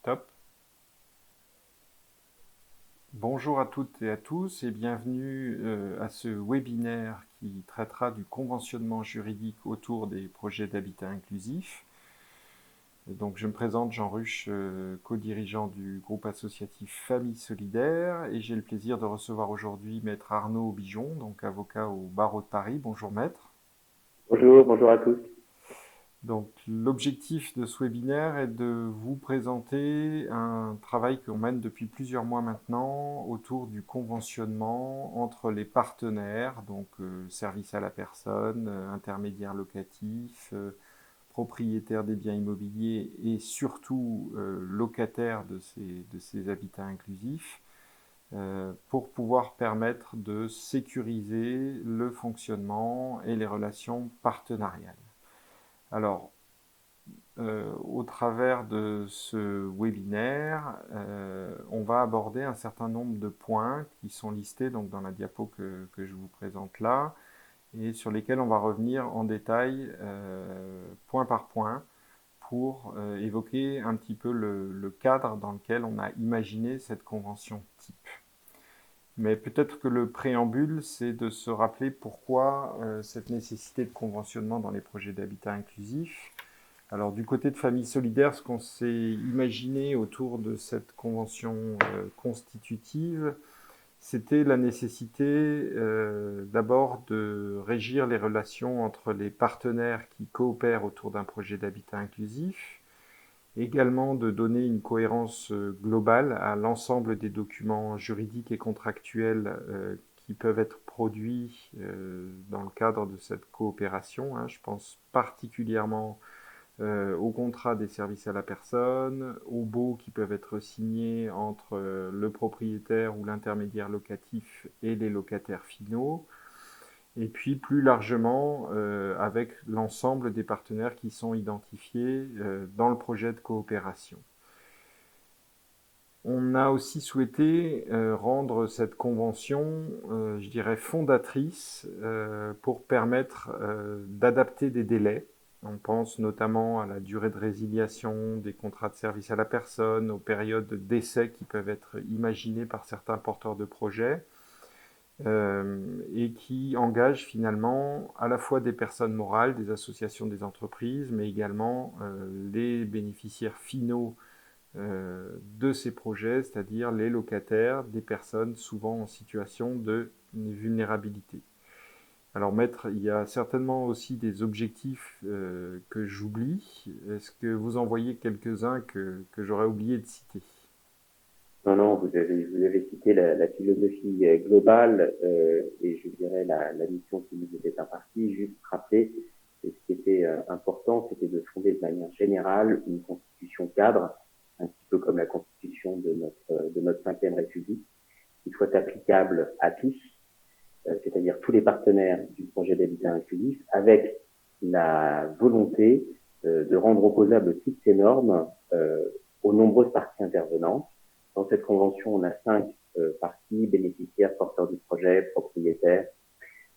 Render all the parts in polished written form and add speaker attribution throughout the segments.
Speaker 1: Top. Bonjour à toutes et à tous et bienvenue à ce webinaire qui traitera du conventionnement juridique autour des projets d'habitat inclusif. Donc je me présente, Jean Ruche, co-dirigeant du groupe associatif Famille Solidaire, et j'ai le plaisir de recevoir aujourd'hui Maître Arnaud Bijon, donc avocat au barreau de Paris. Bonjour Maître.
Speaker 2: Bonjour à tous.
Speaker 1: Donc, l'objectif de ce webinaire est de vous présenter un travail qu'on mène depuis plusieurs mois maintenant autour du conventionnement entre les partenaires, donc services à la personne, intermédiaires locatifs, propriétaires des biens immobiliers et surtout locataires de ces habitats inclusifs, pour pouvoir permettre de sécuriser le fonctionnement et les relations partenariales. Alors, au travers de ce webinaire, on va aborder un certain nombre de points qui sont listés donc, dans la diapo que je vous présente là et sur lesquels on va revenir en détail point par point pour évoquer un petit peu le cadre dans lequel on a imaginé cette convention type. Mais peut-être que le préambule, c'est de se rappeler pourquoi cette nécessité de conventionnement dans les projets d'habitat inclusif. Alors du côté de Famille Solidaire, ce qu'on s'est imaginé autour de cette convention constitutive, c'était la nécessité d'abord de régir les relations entre les partenaires qui coopèrent autour d'un projet d'habitat inclusif, également de donner une cohérence globale à l'ensemble des documents juridiques et contractuels qui peuvent être produits dans le cadre de cette coopération. Je pense particulièrement aux contrats des services à la personne, aux baux qui peuvent être signés entre le propriétaire ou l'intermédiaire locatif et les locataires finaux, et puis plus largement avec l'ensemble des partenaires qui sont identifiés dans le projet de coopération. On a aussi souhaité rendre cette convention, je dirais, fondatrice pour permettre d'adapter des délais. On pense notamment à la durée de résiliation des contrats de service à la personne, aux périodes d'essai qui peuvent être imaginées par certains porteurs de projets et qui engagent finalement à la fois des personnes morales, des associations, des entreprises, mais également les bénéficiaires finaux de ces projets, c'est-à-dire les locataires, des personnes souvent en situation de vulnérabilité. Alors maître, il y a certainement aussi des objectifs que j'oublie. Est-ce que vous en voyez quelques-uns que j'aurais oublié de citer?
Speaker 2: Non, vous avez cité la philosophie globale et je dirais la mission qui nous était impartie. Juste rappeler que ce qui était important, c'était de fonder de manière générale une constitution cadre, un petit peu comme la constitution de notre cinquième République, qui soit applicable à tous, c'est-à-dire tous les partenaires du projet d'habitat inclusif, avec la volonté de rendre opposables toutes ces normes aux nombreuses parties intervenantes. Dans cette convention, on a 5 parties: bénéficiaires, porteurs du projet, propriétaires,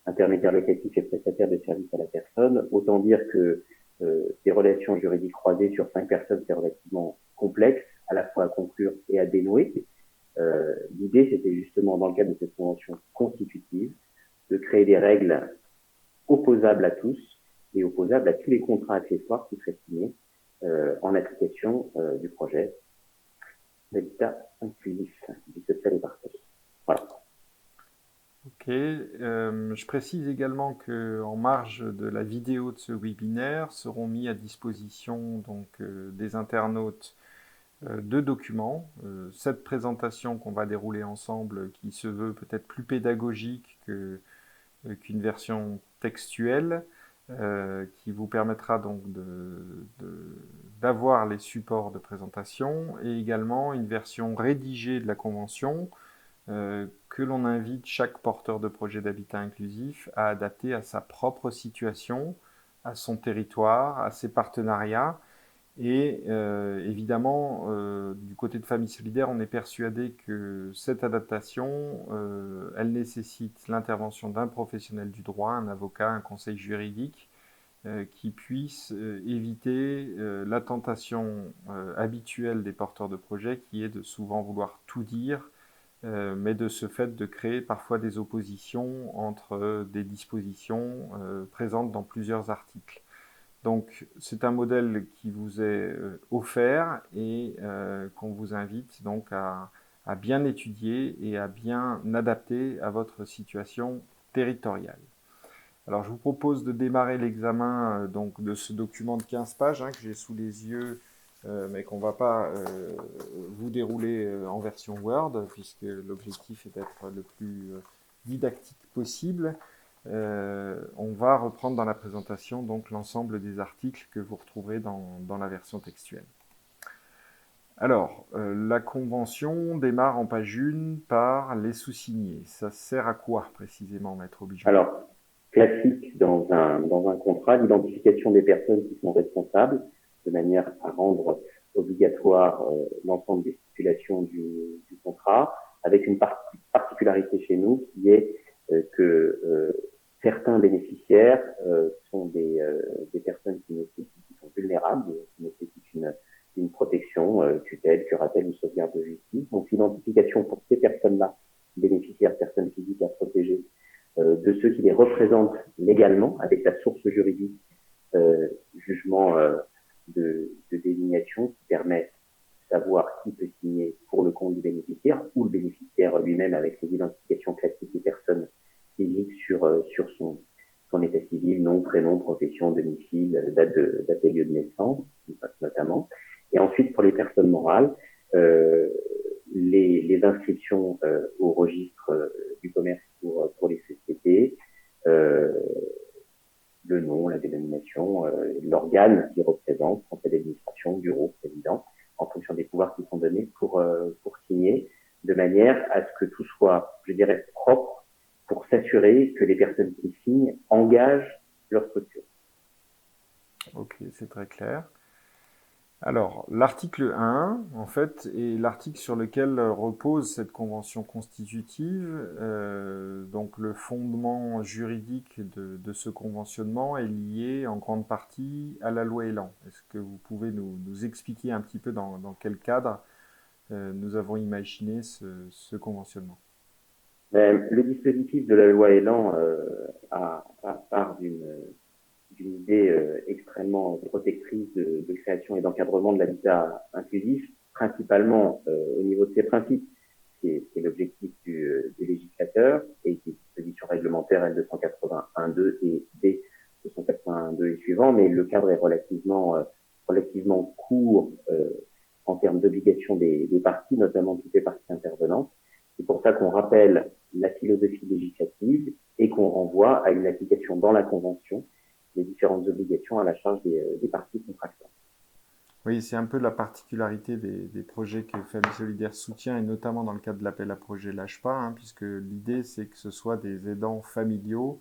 Speaker 2: intermédiaires locatifs et prestataires de services à la personne. Autant dire que des relations juridiques croisées sur 5 personnes, c'est relativement complexe, à la fois à conclure et à dénouer. L'idée, c'était justement, dans le cadre de cette convention constitutive, de créer des règles opposables à tous et opposables à tous les contrats accessoires qui seraient signés en application du projet d'habitat inclusif, du social et partagé. Voilà.
Speaker 1: Ok, je précise également que en marge de la vidéo de ce webinaire seront mis à disposition donc des internautes deux documents. Cette présentation qu'on va dérouler ensemble, qui se veut peut-être plus pédagogique qu'une version textuelle, qui vous permettra donc d'avoir les supports de présentation, et également une version rédigée de la convention que l'on invite chaque porteur de projet d'habitat inclusif à adapter à sa propre situation, à son territoire, à ses partenariats. Et évidemment, du côté de Famille Solidaire, on est persuadé que cette adaptation, elle nécessite l'intervention d'un professionnel du droit, un avocat, un conseil juridique, qui puisse éviter la tentation habituelle des porteurs de projets qui est de souvent vouloir tout dire, mais de ce fait de créer parfois des oppositions entre des dispositions présentes dans plusieurs articles. Donc c'est un modèle qui vous est offert et qu'on vous invite donc à bien étudier et à bien adapter à votre situation territoriale. Alors, je vous propose de démarrer l'examen donc de ce document de 15 pages que j'ai sous les yeux, mais qu'on ne va pas vous dérouler en version Word, puisque l'objectif est d'être le plus didactique possible. On va reprendre dans la présentation donc l'ensemble des articles que vous retrouverez dans la version textuelle. Alors, la convention démarre en page 1 par les sous-signés. Ça sert à quoi précisément, Maître Bijoux?
Speaker 2: Alors, classique dans un contrat, l'identification des personnes qui sont responsables, de manière à rendre obligatoire l'ensemble des stipulations du contrat, avec une particularité chez nous qui est que certains bénéficiaires sont des personnes qui sont vulnérables, qui nécessitent une protection, tutelle, curatelle ou sauvegarde de justice. Donc l'identification pour ces personnes-là, bénéficiaires, personnes physiques à protéger, de ceux qui les représentent légalement, avec la source juridique, jugement de désignation qui permet de savoir qui peut signer pour le compte du bénéficiaire ou le bénéficiaire lui-même avec les identifications classiques des personnes physiques sur son état civil, nom, prénom, profession, domicile, date et lieu de naissance, notamment. Et ensuite, pour les personnes morales, les inscriptions au registre du commerce pour les sociétés, le nom, la dénomination, l'organe qui représente, conseil d'administration, bureau, président, en fonction des pouvoirs qui sont donnés pour signer, de manière à ce que tout soit, je dirais, propre pour s'assurer que les personnes qui signent engagent leur structure.
Speaker 1: Ok, c'est très clair. Alors, l'article 1, en fait, est l'article sur lequel repose cette convention constitutive. Donc, le fondement juridique de ce conventionnement est lié en grande partie à la loi Elan. Est-ce que vous pouvez nous expliquer un petit peu dans quel cadre nous avons imaginé ce conventionnement?
Speaker 2: Le dispositif de la loi Elan part d'une idée extrêmement protectrice de création et d'encadrement de l'habitat inclusif, principalement au niveau de ses principes, qui est l'objectif du législateur et qui est disposition réglementaire L281-2 et D281-2 et suivant, mais le cadre est relativement court en termes d'obligation des parties, notamment toutes les parties intervenantes. C'est pour ça qu'on rappelle la philosophie législative et qu'on renvoie à une application dans la Convention des différentes obligations à la charge des parties contractantes.
Speaker 1: Oui, c'est un peu la particularité des projets que Famille Solidaire soutient, et notamment dans le cadre de l'appel à projet Lâche pas, puisque l'idée c'est que ce soit des aidants familiaux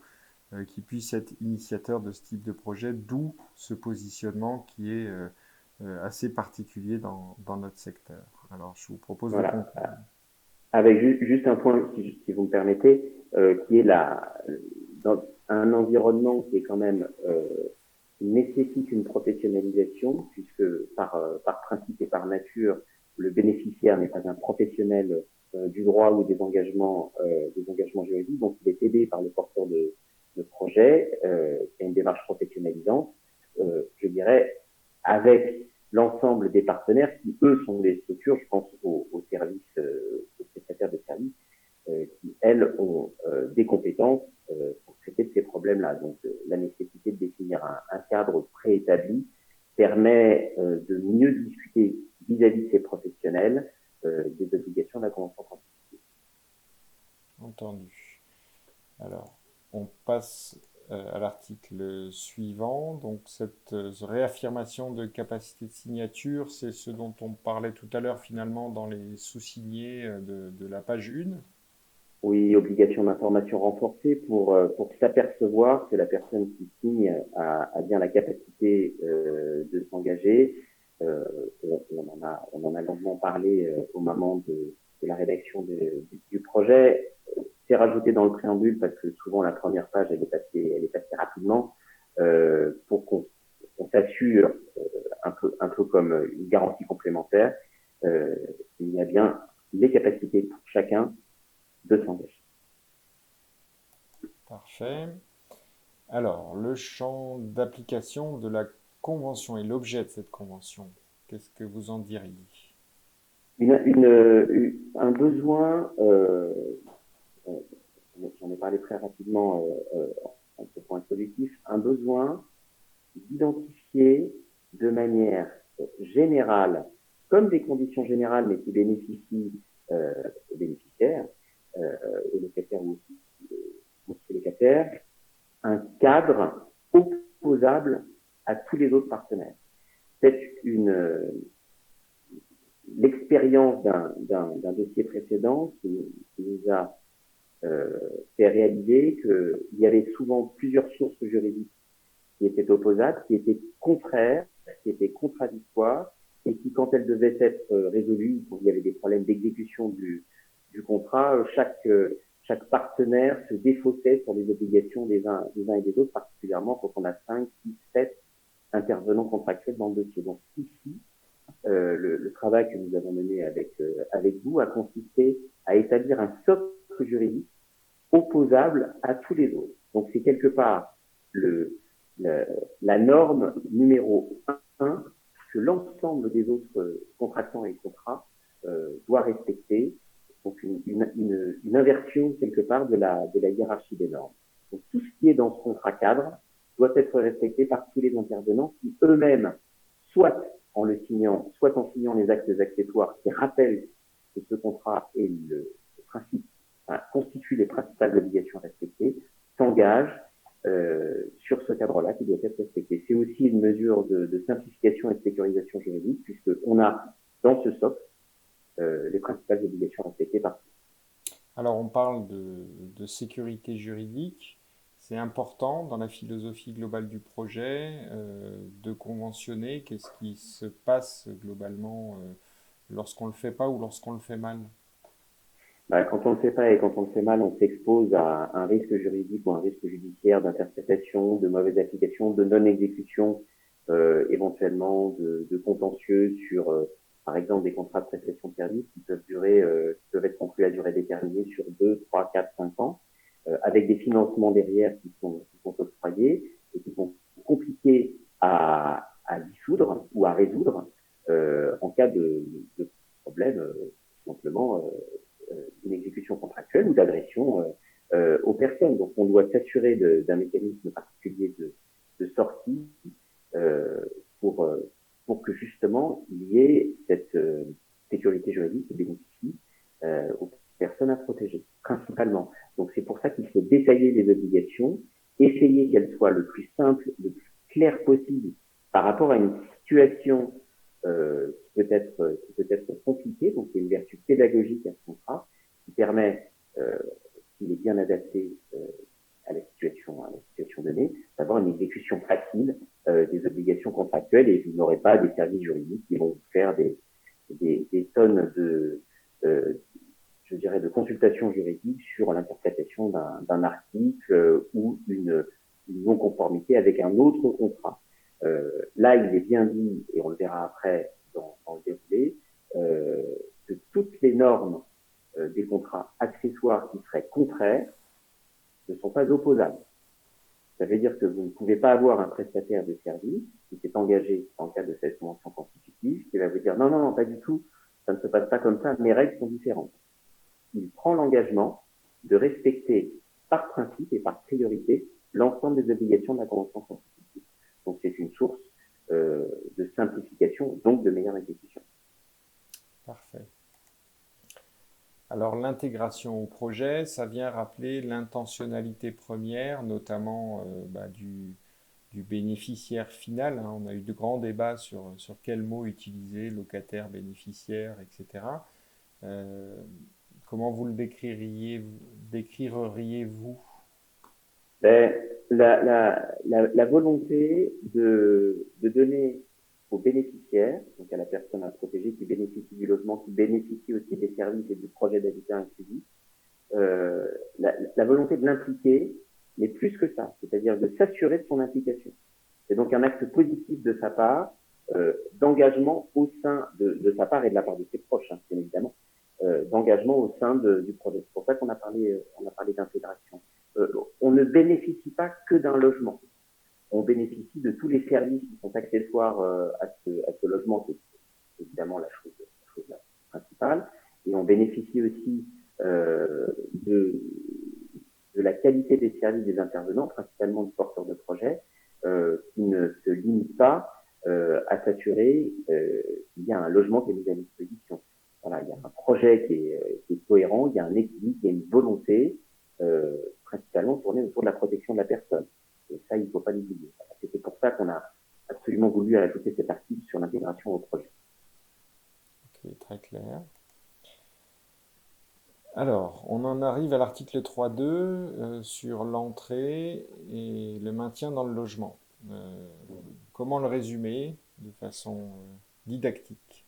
Speaker 1: qui puissent être initiateurs de ce type de projet, d'où ce positionnement qui est assez particulier dans notre secteur. Alors, je vous propose de conclure.
Speaker 2: Avec juste un point, si vous me permettez, qui est dans un environnement qui est quand même nécessite une professionnalisation, puisque par principe et par nature, le bénéficiaire n'est pas un professionnel du droit ou des engagements juridiques, donc il est aidé par le porteur de projet, qui a une démarche professionnalisante, je dirais, avec l'ensemble des partenaires qui, eux, sont des structures, je pense aux services, aux prestataires de services, qui, elles, ont des compétences pour traiter de ces problèmes-là. Donc, la nécessité de définir un cadre préétabli permet de mieux discuter vis-à-vis de ces professionnels des obligations de la Convention constitutive.
Speaker 1: Entendu. Alors, on passe à l'article suivant. Donc, cette réaffirmation de capacité de signature, c'est ce dont on parlait tout à l'heure finalement dans les sous-signés de la page 1.
Speaker 2: Oui, obligation d'information renforcée pour s'apercevoir que la personne qui signe a bien la capacité de s'engager. On en a longuement parlé au moment de la rédaction du projet. C'est rajouté dans le préambule parce que souvent la première page elle est passée rapidement. pour qu'on s'assure un peu comme une garantie complémentaire, il y a bien les capacités pour chacun de s'engager.
Speaker 1: Parfait. Alors, le champ d'application de la convention et l'objet de cette convention, qu'est-ce que vous en diriez?
Speaker 2: Un besoin, j'en ai parlé très rapidement en ce point introductif, un besoin d'identifier de manière générale, comme des conditions générales, mais qui bénéficient aux bénéficiaires, aux locataires ou aux locataires, un cadre opposable à tous les autres partenaires. C'est l'expérience d'un dossier précédent qui nous a fait réaliser qu'il y avait souvent plusieurs sources juridiques qui étaient opposables, qui étaient contraires, qui étaient contradictoires, et qui, quand elles devaient être résolues, quand il y avait des problèmes d'exécution du contrat, chaque partenaire se défaussait sur les obligations des uns et des autres, particulièrement quand on a 5, 6, 7 intervenants contractuels dans le dossier. Donc ici, le travail que nous avons mené avec vous a consisté à établir un socle juridique opposable à tous les autres. Donc c'est quelque part la norme numéro 1 que l'ensemble des autres contractants et contrats doit respecter. Donc une inversion quelque part de la hiérarchie des normes. Donc tout ce qui est dans ce contrat cadre doit être respecté par tous les intervenants qui eux-mêmes, soit en le signant, soit en signant les actes accessoires qui rappellent que ce contrat est le principe, constitue les principales obligations respectées, s'engagent sur ce cadre-là qui doit être respecté. C'est aussi une mesure de simplification et de sécurisation juridique, puisqu'on a dans ce socle les principales obligations respectées par tous.
Speaker 1: Alors, on parle de sécurité juridique. C'est important dans la philosophie globale du projet de conventionner. Qu'est-ce qui se passe globalement lorsqu'on ne le fait pas ou lorsqu'on le fait mal?
Speaker 2: Quand on ne le fait pas et quand on le fait mal, on s'expose à un risque juridique ou un risque judiciaire d'interprétation, de mauvaise application, de non-exécution, éventuellement de contentieux sur, par exemple, des contrats de prestation de services qui peuvent être conclus à durée déterminée sur 2, 3, 4, 5 ans, avec des financements derrière qui sont octroyés et qui sont compliqués à dissoudre ou à résoudre en cas de problème, simplement d'une exécution contractuelle ou d'agression aux personnes. Donc, on doit s'assurer d'un mécanisme particulier de sortie euh, pour, pour que justement il y ait cette sécurité juridique qui bénéficie aux personnes à protéger, principalement. Donc, c'est pour ça qu'il faut détailler les obligations, essayer qu'elles soient le plus simples, le plus claires possible par rapport à une situation qui peut être compliquée. Donc, il y a une vertu pédagogique à ce contrat qui permet, s'il est bien adapté à la situation donnée, d'avoir une exécution facile des obligations contractuelles et vous n'aurez pas des services juridiques qui vont vous faire des tonnes je dirais, de consultations juridiques sur l'interprétation d'un article ou une non-conformité avec un autre contrat. Là, il est bien dit, et on le verra après dans le déroulé, que toutes les normes des contrats accessoires qui seraient contraires ne sont pas opposables. Ça veut dire que vous ne pouvez pas avoir un prestataire de service qui s'est engagé dans le cadre de cette convention constitutive qui va vous dire non, non, non, pas du tout, ça ne se passe pas comme ça, mes règles sont différentes. Il prend l'engagement de respecter par principe et par priorité l'ensemble des obligations de la convention constitutive. Donc c'est une source de simplification, donc de meilleure exécution.
Speaker 1: Parfait. Alors l'intégration au projet, ça vient rappeler l'intentionnalité première, notamment du bénéficiaire final. Hein. On a eu de grands débats sur quel mot utiliser, locataire, bénéficiaire, etc. Comment vous le décririez-vous?
Speaker 2: La volonté de donner aux bénéficiaires, donc à la personne à protéger qui bénéficie du logement, qui bénéficie aussi des services et du projet d'habitat inclusif, la volonté de l'impliquer mais plus que ça, c'est-à-dire de s'assurer de son implication. C'est donc un acte positif de sa part, d'engagement au sein de sa part et de la part de ses proches, hein, bien évidemment, d'engagement au sein du projet. C'est pour ça qu'on a parlé d'intégration. On ne bénéficie pas que d'un logement. On bénéficie de tous les services qui sont accessoires à ce logement, qui est évidemment la chose principale. Et on bénéficie aussi de la qualité des services des intervenants, principalement du porteur de projet, qui ne se limite pas à s'assurer qu'il y a un logement qui est mis à disposition. Voilà, il y a un projet qui est cohérent, il y a un équilibre, il y a une volonté principalement tournée autour de la protection de la personne. Et ça, il ne faut pas l'oublier. Voilà. C'était pour ça qu'on a absolument voulu ajouter cet article sur l'intégration au projet.
Speaker 1: Ok, très clair. Alors, on en arrive à l'article 3.2 sur l'entrée et le maintien dans le logement. Comment le résumer de façon didactique?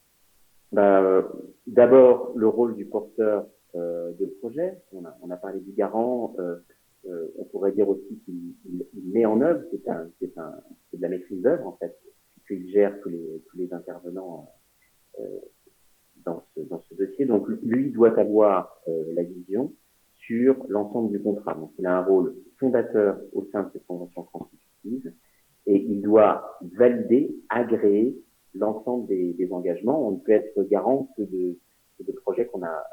Speaker 2: D'abord, le rôle du porteur de projet. On a parlé du garant. On pourrait dire aussi qu'il met en œuvre. C'est de la maîtrise d'œuvre en fait, puisqu'il gère tous les intervenants dans ce dossier. Donc, lui doit avoir la vision sur l'ensemble du contrat. Donc, il a un rôle fondateur au sein de cette convention constitutive et il doit valider, agréer l'ensemble des engagements. On ne peut être garant que de projets qu'on a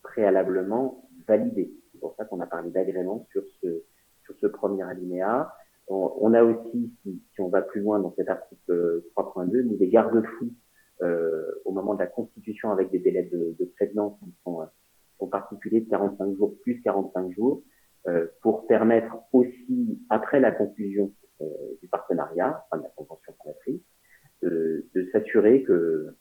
Speaker 2: préalablement validés. C'est pour ça qu'on a parlé d'agrément sur ce premier alinéa. On a aussi, si on va plus loin dans cet article 3.2, mis des garde-fous au moment de la constitution avec des délais de prévenance qui sont particuliers de 45 jours plus 45 jours pour permettre aussi, après la conclusion du partenariat, enfin de la convention fondatrice, de s'assurer que,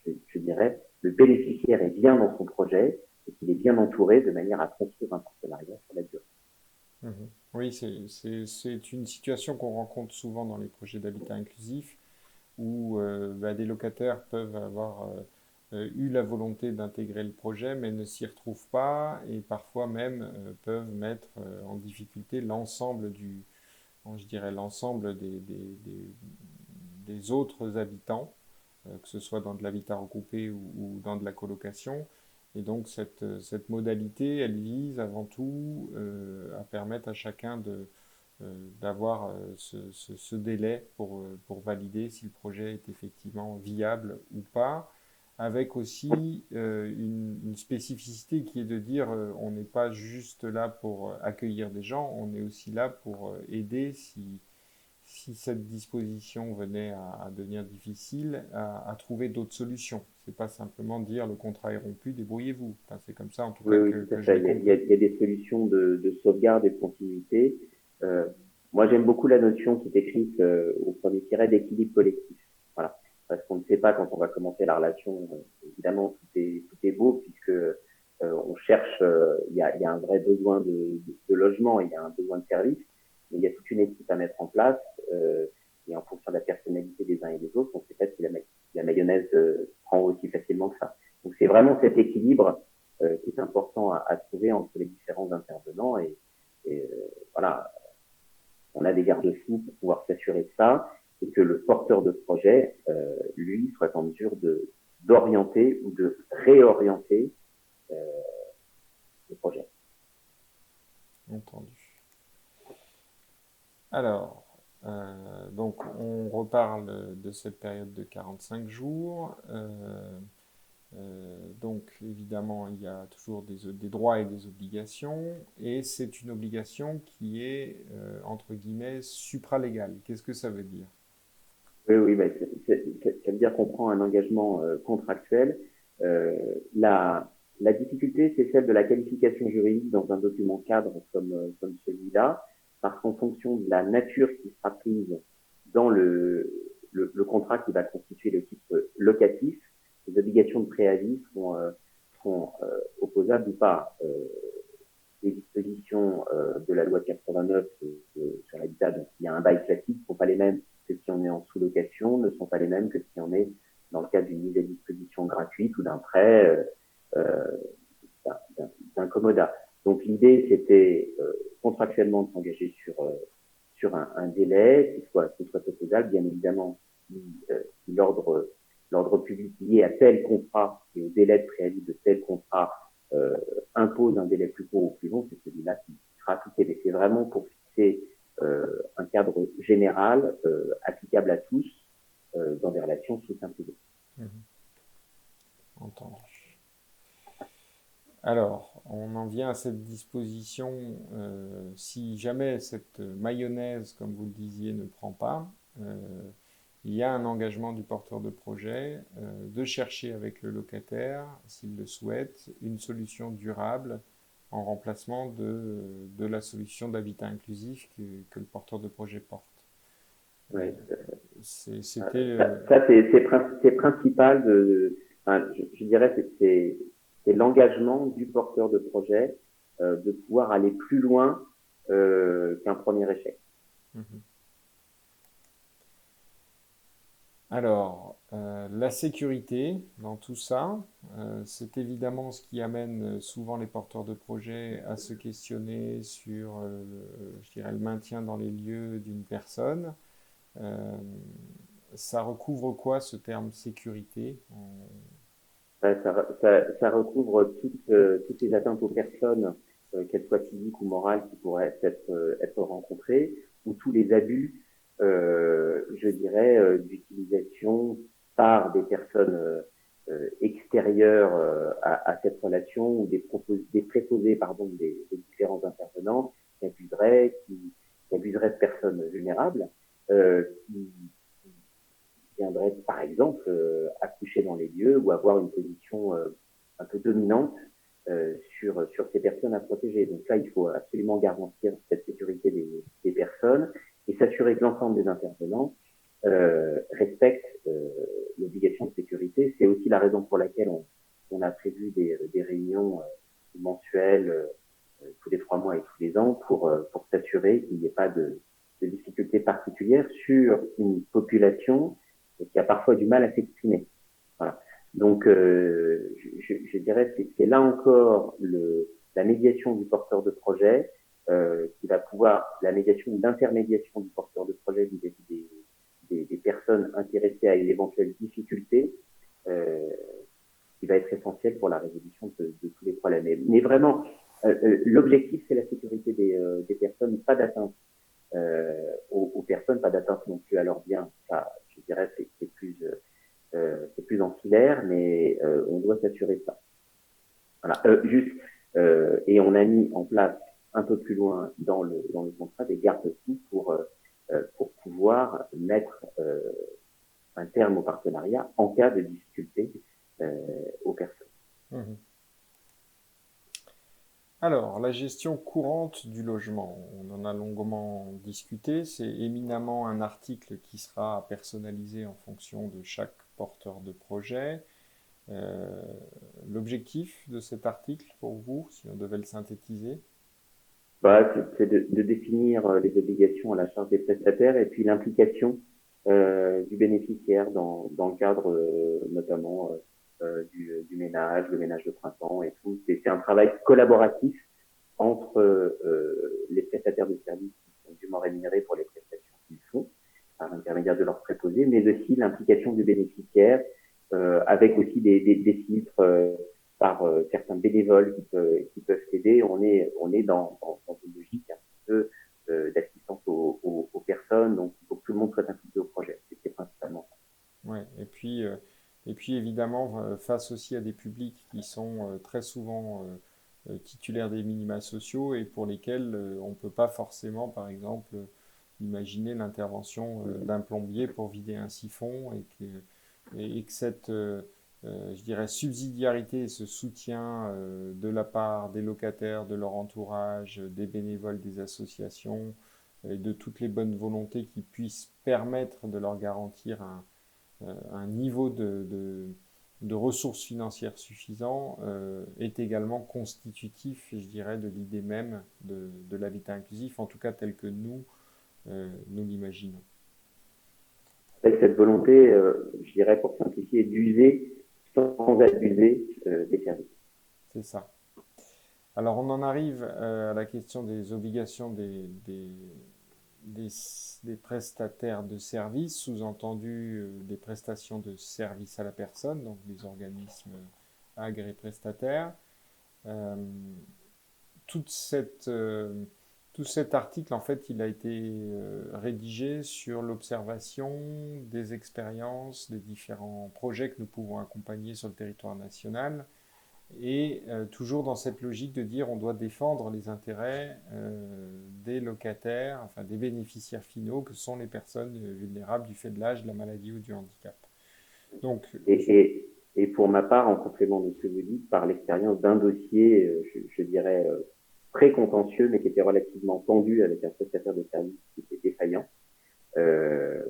Speaker 2: je dirais, le bénéficiaire est bien dans son projet et qu'il est bien entouré de manière à construire un partenariat sur la durée.
Speaker 1: Oui, c'est une situation qu'on rencontre souvent dans les projets d'habitat inclusif où des locataires peuvent avoir eu la volonté d'intégrer le projet mais ne s'y retrouvent pas et parfois même peuvent mettre en difficulté l'ensemble je dirais l'ensemble des autres habitants, que ce soit dans de l'habitat regroupé ou dans de la colocation. Et donc cette modalité, elle vise avant tout à permettre à chacun d'avoir ce délai pour valider si le projet est effectivement viable ou pas, avec aussi une spécificité qui est de dire on n'est pas juste là pour accueillir des gens, on est aussi là pour aider si cette disposition venait à devenir difficile, à trouver d'autres solutions. C'est pas simplement dire le contrat est rompu, débrouillez-vous. Enfin, c'est comme ça en tout
Speaker 2: Oui,
Speaker 1: cas
Speaker 2: oui, tout à
Speaker 1: que je
Speaker 2: fait.
Speaker 1: l'ai compris.
Speaker 2: Il y a des solutions de sauvegarde et de continuité. Euh, Moi, j'aime beaucoup la notion qui est écrite au premier tiret d'équilibre collectif. Voilà. Parce qu'on ne sait pas quand on va commencer la relation. Évidemment, tout est beau puisque on cherche, il y a un vrai besoin de logement, il y a un besoin de service, mais il y a toute une équipe à mettre en place. Et en fonction de la personnalité des uns et des autres, on ne sait pas si la mayonnaise prend aussi facilement que ça. Donc, c'est vraiment cet équilibre qui est important à trouver entre les différents intervenants et voilà, on a des garde-fous pour pouvoir s'assurer de ça et que le porteur de projet, lui, soit en mesure d'orienter ou de réorienter euh, le projet.
Speaker 1: Entendu. Alors, donc on reparle de cette période de 45 jours. Donc évidemment, il y a toujours des droits et des obligations, et c'est une obligation qui est, entre guillemets, supralégale. Qu'est-ce que ça veut dire?
Speaker 2: Oui, oui, bah, ça veut dire qu'on prend un engagement contractuel. Euh, la difficulté, c'est celle de la qualification juridique dans un document cadre comme celui-là, parce qu'en fonction de la nature qui sera prise dans le contrat qui va constituer le titre locatif, les obligations de préavis seront opposables ou pas. Les dispositions de la loi de 89 sur l'habitat, donc il y a un bail classique, ne sont pas les mêmes que si on est en sous-location, ne sont pas les mêmes que si on est dans le cadre d'une mise à disposition gratuite ou d'un prêt, d'un commodat. Donc l'idée, c'était contractuellement de s'engager sur un délai qui soit opposable, bien évidemment, si l'ordre public lié à tel contrat et au délai de préavis de tel contrat impose un délai plus court ou plus long, c'est celui-là qui sera appliqué. Mais c'est vraiment pour fixer un cadre général applicable à tous dans des relations sous un privé.
Speaker 1: Entendu. Alors, on en vient à cette disposition, si jamais cette mayonnaise, comme vous le disiez, ne prend pas, il y a un engagement du porteur de projet de chercher avec le locataire, s'il le souhaite, une solution durable en remplacement de la solution d'habitat inclusif que le porteur de projet porte.
Speaker 2: Ouais.
Speaker 1: C'était...
Speaker 2: Ça c'est principal enfin, je dirais que c'est l'engagement du porteur de projet de pouvoir aller plus loin qu'un premier échec.
Speaker 1: Alors, la sécurité dans tout ça, c'est évidemment ce qui amène souvent les porteurs de projets à se questionner sur, je dirais, le maintien dans les lieux d'une personne. Ça recouvre quoi ce terme sécurité?
Speaker 2: Ça recouvre toutes les atteintes aux personnes, qu'elles soient physiques ou morales, qui pourraient être rencontrées, ou tous les abus, je dirais, d'utilisation par des personnes extérieures à cette relation ou des préposés pardon des différents intervenants qui abuseraient de personnes vulnérables, qui viendrait par exemple accoucher dans les lieux ou avoir une position un peu dominante sur ces personnes à protéger. Donc là, il faut absolument garantir cette sécurité des personnes et s'assurer que l'ensemble des intervenants respectent l'obligation de sécurité. C'est aussi la raison pour laquelle on a prévu des réunions mensuelles tous les 3 mois et tous les ans pour s'assurer qu'il n'y ait pas de difficultés particulières sur une population qui a parfois du mal à s'exprimer. Voilà. Donc, je dirais que c'est là encore la médiation du porteur de projet qui va pouvoir, la médiation ou l'intermédiation du porteur de projet vis-à-vis des personnes intéressées à une éventuelle difficulté qui va être essentielle pour la résolution de tous les problèmes. Mais vraiment, l'objectif, c'est la sécurité des personnes, pas d'atteinte aux personnes, pas d'atteinte non plus à leurs biens. Ça, je dirais, c'est plus ancillaire, mais on doit s'assurer de ça. Voilà. Et on a mis en place un peu plus loin dans le contrat des garde-fous pour pouvoir mettre un terme au partenariat en cas de difficulté aux personnes.
Speaker 1: Alors, la gestion courante du logement, on en a longuement discuté, c'est éminemment un article qui sera personnalisé en fonction de chaque porteur de projet. L'objectif de cet article pour vous, si on devait le synthétiser?
Speaker 2: C'est de définir les obligations à la charge des prestataires et puis l'implication du bénéficiaire dans le cadre notamment du ménage, le ménage de printemps et tout. C'est un travail collaboratif entre les prestataires de services qui sont dûment rémunérés pour les prestations qu'ils font par l'intermédiaire de leurs préposés, mais aussi l'implication du bénéficiaire avec aussi des filtres par certains bénévoles qui peuvent aider. On est dans une logique un peu d'assistance aux personnes, donc il faut que tout le monde soit impliqué au projet. C'est principalement ça.
Speaker 1: Ouais, et puis évidemment, face aussi à des publics qui sont très souvent titulaires des minima sociaux et pour lesquels on ne peut pas forcément, par exemple, imaginer l'intervention d'un plombier pour vider un siphon et que cette, je dirais, subsidiarité et ce soutien de la part des locataires, de leur entourage, des bénévoles, des associations et de toutes les bonnes volontés qui puissent permettre de leur garantir un niveau de ressources financières suffisant est également constitutif, je dirais, de l'idée même de l'habitat inclusif, en tout cas tel que nous l'imaginons.
Speaker 2: Avec cette volonté, je dirais, pour simplifier, d'user sans abuser des services.
Speaker 1: C'est ça. Alors on en arrive à la question des obligations des, des prestataires de services, sous-entendu des prestations de services à la personne, donc des organismes agréés prestataires. Euh, toute cette, tout cet article, en fait, il a été rédigé sur l'observation des expériences, des différents projets que nous pouvons accompagner sur le territoire national, et toujours dans cette logique de dire on doit défendre les intérêts des locataires, enfin des bénéficiaires finaux, que sont les personnes vulnérables du fait de l'âge, de la maladie ou du handicap. Donc,
Speaker 2: Et pour ma part, en complément de ce que vous dites, par l'expérience d'un dossier, je dirais, très contentieux, mais qui était relativement tendu avec un prestataire de service qui était défaillant, euh,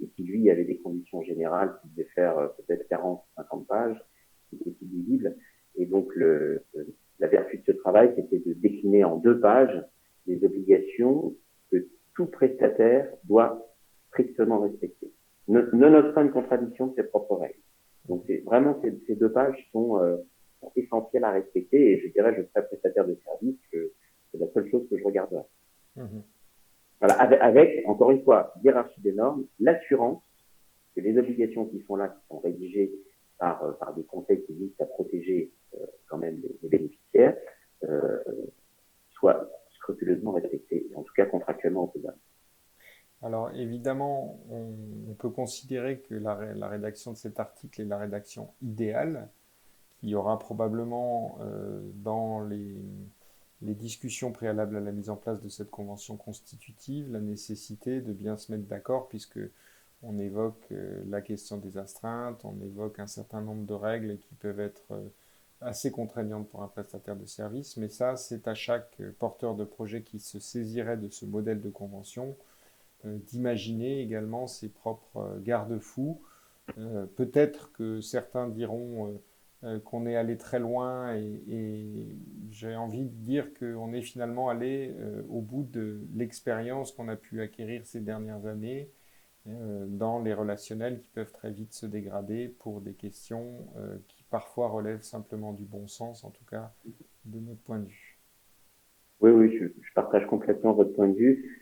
Speaker 2: et qui, lui, avait des conditions générales qui devaient faire peut-être 40, 50 pages, qui étaient illisibles. Et donc, la vertu de ce travail, c'était de décliner en 2 pages les obligations que tout prestataire doit strictement respecter, nonobstant une contradiction de ses propres règles. Donc, c'est vraiment ces 2 pages sont essentielles à respecter. Et je dirais, je serais prestataire de service, que c'est la seule chose que je regarderais.
Speaker 1: mm-hmm.
Speaker 2: Voilà, avec, encore une fois, hiérarchie des normes, l'assurance que les obligations qui sont là, qui sont rédigées par des conseils qui visent à protéger quand même les bénéficiaires, euh, soient scrupuleusement respectées, en tout cas contractuellement en faisable.
Speaker 1: Alors évidemment, on peut considérer que la rédaction de cet article est la rédaction idéale, qu'il y aura probablement dans les discussions préalables à la mise en place de cette convention constitutive la nécessité de bien se mettre d'accord, puisque on évoque la question des astreintes, on évoque un certain nombre de règles qui peuvent être assez contraignantes pour un prestataire de service, mais ça, c'est à chaque porteur de projet qui se saisirait de ce modèle de convention d'imaginer également ses propres garde-fous. Peut-être que certains diront qu'on est allé très loin et j'ai envie de dire qu'on est finalement allé au bout de l'expérience qu'on a pu acquérir ces dernières années dans les relationnels qui peuvent très vite se dégrader pour des questions qui parfois relèvent simplement du bon sens, en tout cas de notre point de vue.
Speaker 2: Oui, oui, je partage complètement votre point de vue.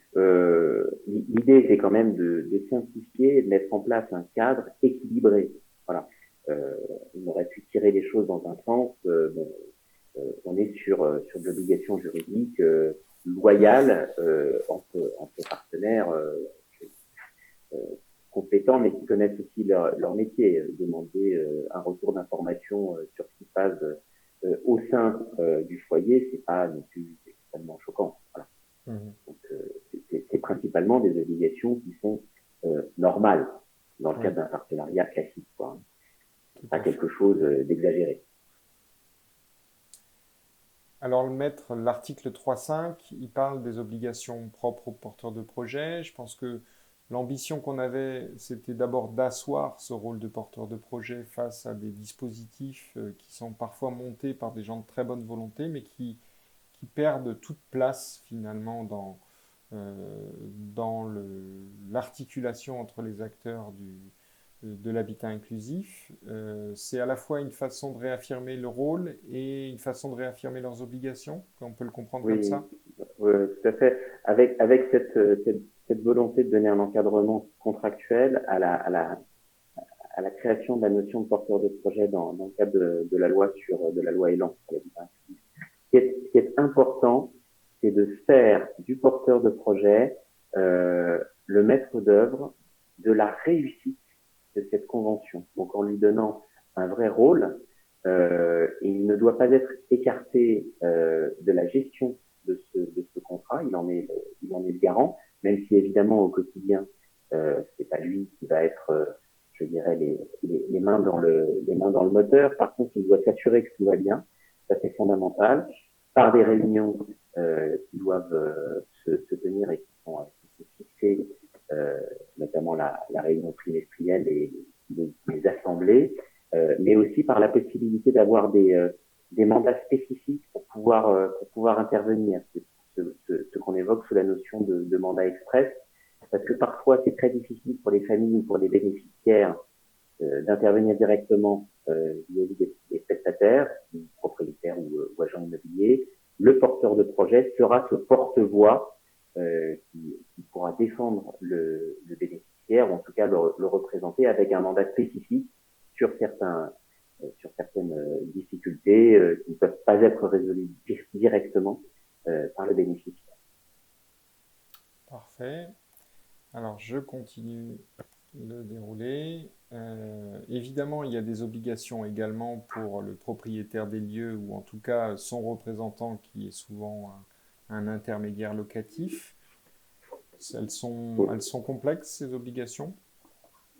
Speaker 2: L'idée, c'est quand même de simplifier et de mettre en place un cadre équilibré. Voilà. On aurait pu tirer les choses dans un sens. Bon, on est sur de l'obligation juridique loyale entre partenaires euh, compétents, mais qui connaissent aussi leur métier. Demander un retour d'information sur ce qui se passe au sein du foyer, c'est pas non plus extrêmement choquant. Voilà.
Speaker 1: Mmh.
Speaker 2: Donc, c'est principalement des obligations qui sont normales dans le
Speaker 1: Oui,
Speaker 2: cadre d'un partenariat classique, quoi.
Speaker 1: tout
Speaker 2: Pas
Speaker 1: à fait.
Speaker 2: quelque chose d'exagéré.
Speaker 1: Alors le maître, l'article 3.5, il parle des obligations propres aux porteurs de projet. Je pense que l'ambition qu'on avait, c'était d'abord d'asseoir ce rôle de porteur de projet face à des dispositifs qui sont parfois montés par des gens de très bonne volonté, mais qui perdent toute place finalement euh, dans l'articulation entre les acteurs de l'habitat inclusif. C'est à la fois une façon de réaffirmer le rôle et une façon de réaffirmer leurs obligations, on peut le comprendre comme
Speaker 2: Oui,
Speaker 1: ça.
Speaker 2: oui, tout à fait. Avec cette volonté de donner un encadrement contractuel à la création de la notion de porteur de projet dans le cadre de la loi de la loi Elan. Ce qui est important, c'est de faire du porteur de projet le maître d'œuvre de la réussite de cette convention. Donc en lui donnant un vrai rôle, il ne doit pas être écarté de la gestion de ce contrat. Il en est le garant, même si évidemment au quotidien, c'est pas lui qui va être, je dirais, les mains les mains dans le moteur. Par contre, il doit s'assurer que tout va bien. Ça c'est fondamental. Par des réunions qui doivent se tenir et qui sont fixées, notamment la réunion trimestrielle et les assemblées, mais aussi par la possibilité d'avoir des mandats spécifiques pour pouvoir intervenir. C'est ce qu'on évoque sous la notion de mandat express, parce que parfois c'est très difficile pour les familles ou pour les bénéficiaires d'intervenir directement vis-à-vis des prestataires, propriétaires ou agents immobiliers, de projet sera ce porte-voix qui pourra défendre le bénéficiaire, ou en tout cas le représenter avec un mandat spécifique sur certaines difficultés qui ne peuvent pas être résolues directement par le bénéficiaire.
Speaker 1: Parfait. Alors, je continue le déroulé. Évidemment, il y a des obligations également pour le propriétaire des lieux ou en tout cas son représentant qui est souvent un intermédiaire locatif. Elles sont complexes, ces obligations?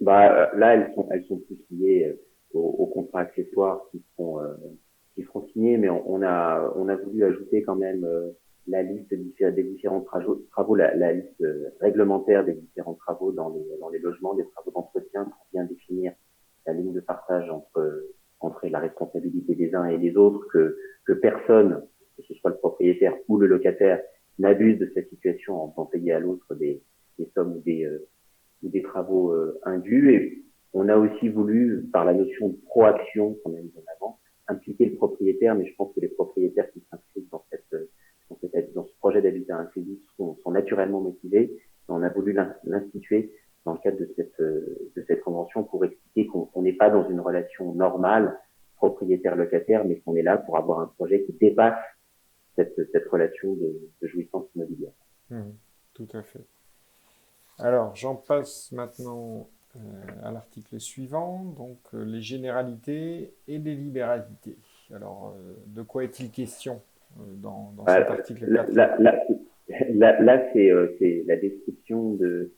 Speaker 2: Là, elles sont plus liées aux contrats accessoires qui seront signés, mais on a voulu ajouter quand même la liste des différents travaux, la liste réglementaire des différents travaux dans les logements, des travaux d'entretien pour bien définir la ligne de partage entre la responsabilité des uns et des autres, que personne, que ce soit le propriétaire ou le locataire, n'abuse de sa situation en faisant payer à l'autre des sommes ou des travaux indus. Et on a aussi voulu, par la notion de proaction qu'on a mise en avant, impliquer le propriétaire, mais je pense que les propriétaires qui s'inscrivent dans ce projet d'habitat inclusif sont naturellement motivés. On a voulu l'instituer dans le cadre de cette convention pour expliquer qu'on n'est pas dans une relation normale propriétaire-locataire, mais qu'on est là pour avoir un projet qui dépasse cette relation de jouissance immobilière.
Speaker 1: Tout à fait. Alors, j'en passe maintenant à l'article suivant, donc les généralités et les libéralités. Alors, de quoi est-il question dans cet article 4?
Speaker 2: Là, c'est la description de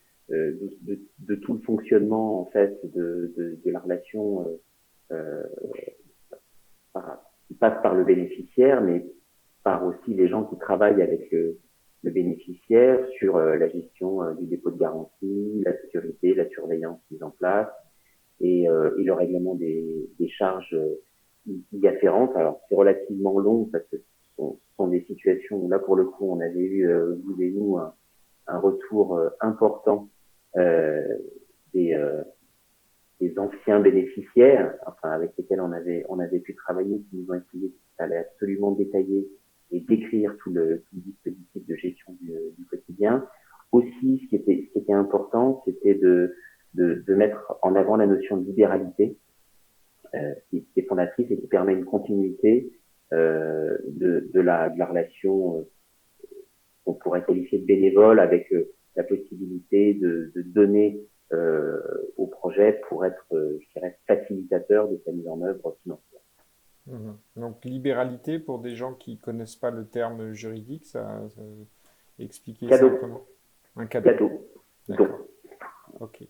Speaker 2: tout le fonctionnement en fait de la relation euh, qui passe par le bénéficiaire, mais par aussi les gens qui travaillent avec le bénéficiaire sur la gestion du dépôt de garantie, la sécurité, la surveillance mise en place et le règlement des charges y afférentes. Alors c'est relativement long parce que ce sont des situations où là pour le coup on avait eu vous et nous un retour important euh, des, euh, des anciens bénéficiaires, enfin avec lesquels on avait pu travailler, qui nous ont expliqué qu'il fallait absolument détailler et décrire tout le dispositif de gestion du quotidien. Aussi, ce qui était important, c'était de mettre en avant la notion de libéralité, qui est fondatrice et qui permet une continuité de la relation qu'on pourrait qualifier de bénévole, avec la possibilité de donner au projet pour être, je dirais, facilitateur de sa mise en œuvre financière.
Speaker 1: Donc, libéralité, pour des gens qui connaissent pas le terme juridique, ça expliquer
Speaker 2: Cadeau.
Speaker 1: simplement. Un cadeau.
Speaker 2: Cadeau.
Speaker 1: D'accord. Ok.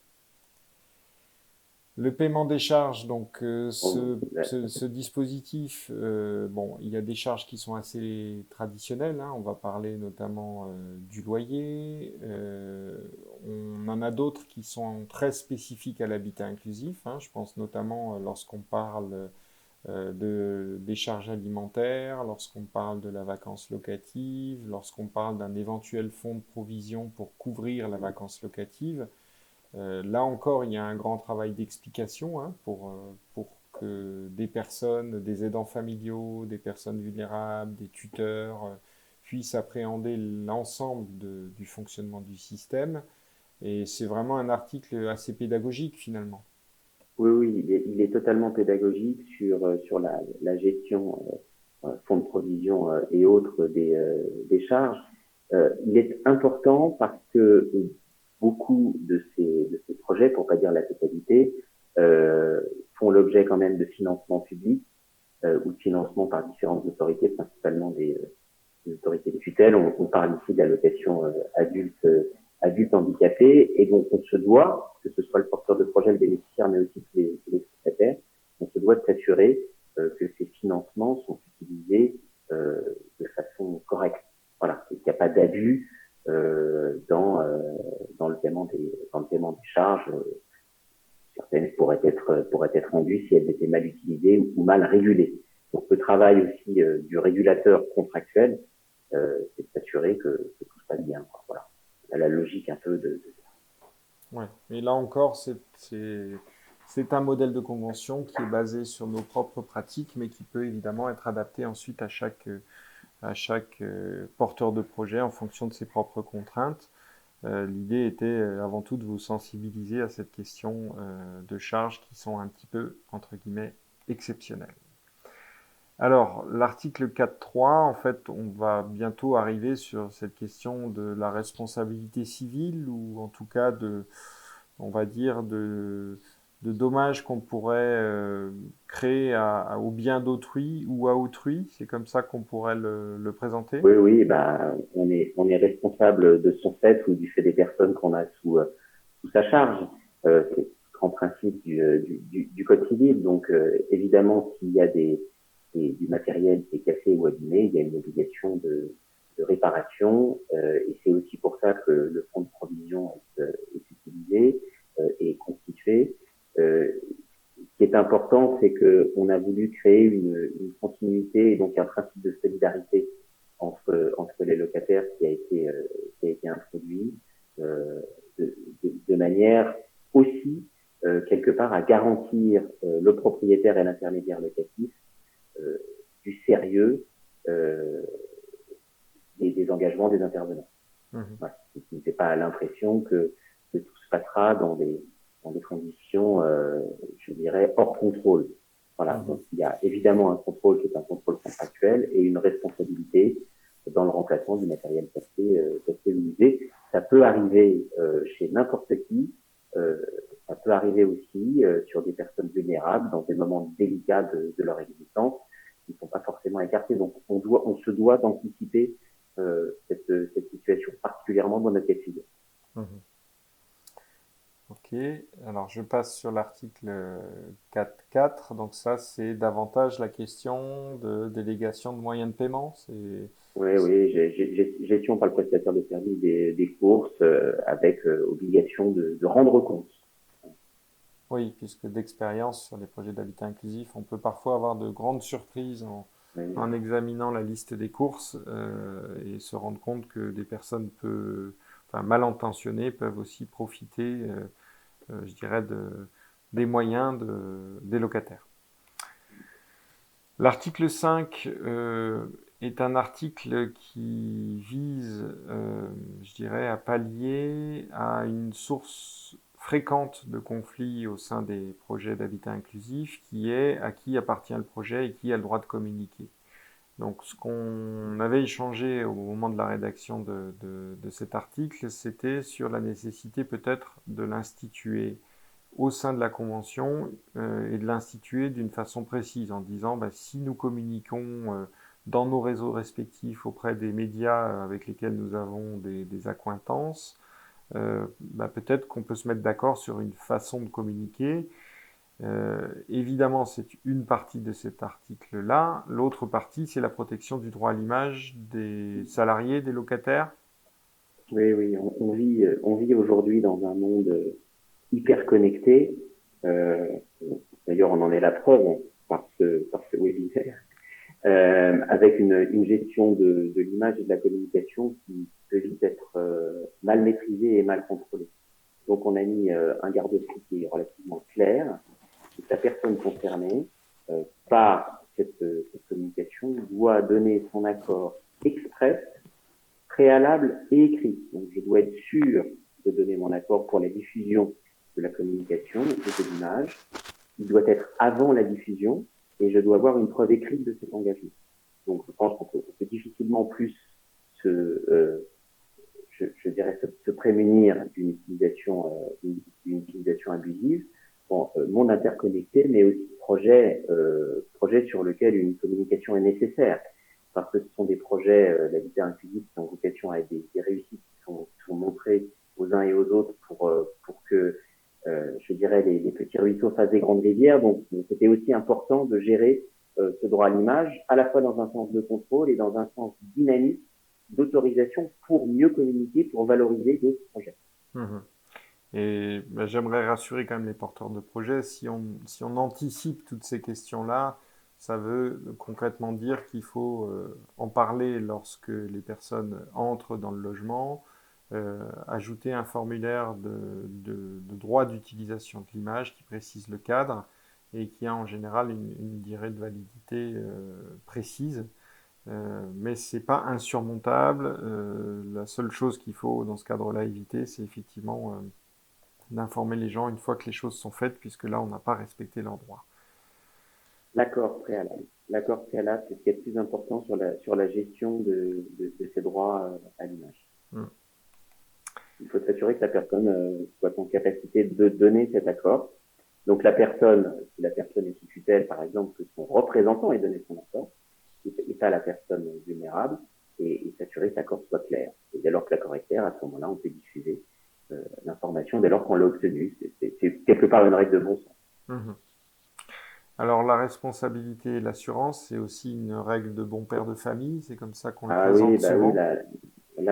Speaker 1: Le paiement des charges, donc ce dispositif, bon, il y a des charges qui sont assez traditionnelles, hein. On va parler notamment du loyer. On en a d'autres qui sont très spécifiques à l'habitat inclusif, hein. Je pense notamment lorsqu'on parle des charges alimentaires, lorsqu'on parle de la vacance locative, lorsqu'on parle d'un éventuel fonds de provision pour couvrir la vacance locative. Là encore, il y a un grand travail d'explication, hein, pour que des personnes, des aidants familiaux, des personnes vulnérables, des tuteurs puissent appréhender l'ensemble du fonctionnement du système. Et c'est vraiment un article assez pédagogique finalement.
Speaker 2: Oui, il est totalement pédagogique sur la gestion fonds de provision et autres des charges. Il est important parce que beaucoup de ces projets, pour pas dire la totalité, font l'objet quand même de financement public ou de financement par différentes autorités, principalement des autorités de tutelle. On parle ici d'allocation adulte handicapé, et donc on se doit, que ce soit le porteur de projet, le bénéficiaire, mais aussi tous les prestataires, on se doit de s'assurer que ces financements sont utilisés de façon correcte. Voilà, et qu'il n'y a pas d'abus dans le paiement des charges. Certaines pourraient être rendues si elles étaient mal utilisées ou mal régulées. Donc le travail aussi du régulateur contractuel, c'est de s'assurer que tout se passe bien, quoi. Voilà. La logique un peu de...
Speaker 1: Ouais. Et là encore, c'est un modèle de convention qui est basé sur nos propres pratiques, mais qui peut évidemment être adapté ensuite à chaque porteur de projet en fonction de ses propres contraintes. L'idée était avant tout de vous sensibiliser à cette question de charges qui sont un petit peu, entre guillemets, exceptionnelles. Alors, l'article 4.3, en fait, on va bientôt arriver sur cette question de la responsabilité civile ou en tout cas on va dire, de dommages qu'on pourrait créer au bien d'autrui ou à autrui. C'est comme ça qu'on pourrait le présenter.
Speaker 2: Oui, oui, bah, on est responsable de son fait ou du fait des personnes qu'on a sous sa charge. C'est le grand principe du code civil. Donc, évidemment, s'il y a du matériel qui est cassé ou abîmé, il y a une obligation de réparation. Et c'est aussi pour ça que le fonds de provision est utilisé et constitué. Ce qui est important, c'est qu'on a voulu créer une continuité et donc un principe de solidarité entre les locataires qui a été introduit de manière aussi quelque part à garantir le propriétaire et l'intermédiaire locatif euh, du sérieux des engagements des intervenants.
Speaker 1: Mmh.
Speaker 2: Voilà. Qui ne fait pas l'impression que tout se passera dans des conditions, je dirais, hors contrôle. Voilà.
Speaker 1: Mmh.
Speaker 2: Donc, il y a évidemment un contrôle qui est un contrôle contractuel et une responsabilité dans le remplacement du matériel cassé ou usé. Ça peut arriver chez n'importe qui. Euh, Ça peut arriver aussi sur des personnes vulnérables dans des moments délicats de leur existence qui ne sont pas forcément écartés. Donc, on se doit d'anticiper cette situation, particulièrement dans notre cas de figure.
Speaker 1: Mmh. Ok, alors je passe sur l'article 4.4. Donc ça, c'est davantage la question de délégation de moyens de paiement.
Speaker 2: Oui, oui, gestion par le prestataire de service des courses avec obligation de rendre compte.
Speaker 1: Oui, puisque d'expérience sur les projets d'habitat inclusif, on peut parfois avoir de grandes surprises
Speaker 2: Oui,
Speaker 1: en examinant la liste des courses et se rendre compte que des personnes enfin, mal intentionnées peuvent aussi profiter, je dirais, des moyens des locataires. L'article 5 est un article qui vise, je dirais, à pallier à une source fréquente de conflits au sein des projets d'habitat inclusif, qui est à qui appartient le projet et qui a le droit de communiquer. Donc, ce qu'on avait échangé au moment de la rédaction de cet article, c'était sur la nécessité peut-être de l'instituer au sein de la convention et de l'instituer d'une façon précise en disant bah, si nous communiquons dans nos réseaux respectifs auprès des médias avec lesquels nous avons des accointances, bah, peut-être qu'on peut se mettre d'accord sur une façon de communiquer. Évidemment, c'est une partie de cet article-là. L'autre partie, c'est la protection du droit à l'image des salariés, des locataires.
Speaker 2: oui, oui, on vit aujourd'hui dans un monde hyper connecté. Euh, D'ailleurs, on en est la preuve par ce webinaire, avec une gestion de l'image et de la communication qui peut vite être mal maîtrisée et mal contrôlée. Donc, on a mis un garde-fou qui est relativement clair, et la personne concernée, par cette communication, doit donner son accord express, préalable et écrit. Donc, je dois être sûr de donner mon accord pour la diffusion de la communication et de l'image. Il doit être avant la diffusion et je dois avoir une preuve écrite de cet engagement. Donc, je pense qu'on peut difficilement plus je dirais, se prémunir d'une utilisation abusive. Bon, monde interconnecté, mais aussi projet sur lequel une communication est nécessaire, parce que ce sont des projets d'habitat inclusif qui ont vocation à être des réussites qui sont montrées aux uns et aux autres pour que, je dirais, les petits ruisseaux fassent des grandes rivières. Donc, c'était aussi important de gérer ce droit à l'image, à la fois dans un sens de contrôle et dans un sens dynamique d'autorisation pour mieux communiquer, pour valoriser d'autres projets.
Speaker 1: Mmh. Et ben, j'aimerais rassurer quand même les porteurs de projets, si on anticipe toutes ces questions-là, ça veut concrètement dire qu'il faut en parler lorsque les personnes entrent dans le logement, ajouter un formulaire de droit d'utilisation de l'image qui précise le cadre et qui a en général une durée de validité précise. Mais c'est pas insurmontable. La seule chose qu'il faut dans ce cadre-là éviter, c'est effectivement d'informer les gens une fois que les choses sont faites, puisque là, on n'a pas respecté leurs droits.
Speaker 2: L'accord préalable. L'accord préalable, c'est ce qui est le plus important sur la gestion de ces droits à l'image.
Speaker 1: Mm.
Speaker 2: Il faut s'assurer que la personne soit en capacité de donner cet accord. Donc la personne, si la personne est sous tutelle, par exemple, que son représentant ait donné son accord, et pas la personne vulnérable, et s'assurer que l'accord soit clair. Et dès lors que l'accord est clair, à ce moment-là, on peut diffuser l'information dès lors qu'on l'a obtenue. C'est quelque part une règle de bon sens.
Speaker 1: Mhm. Alors la responsabilité et l'assurance, c'est aussi une règle de bon père de famille, c'est comme ça qu'on le
Speaker 2: Ah oui,
Speaker 1: présente
Speaker 2: bah oui,
Speaker 1: souvent.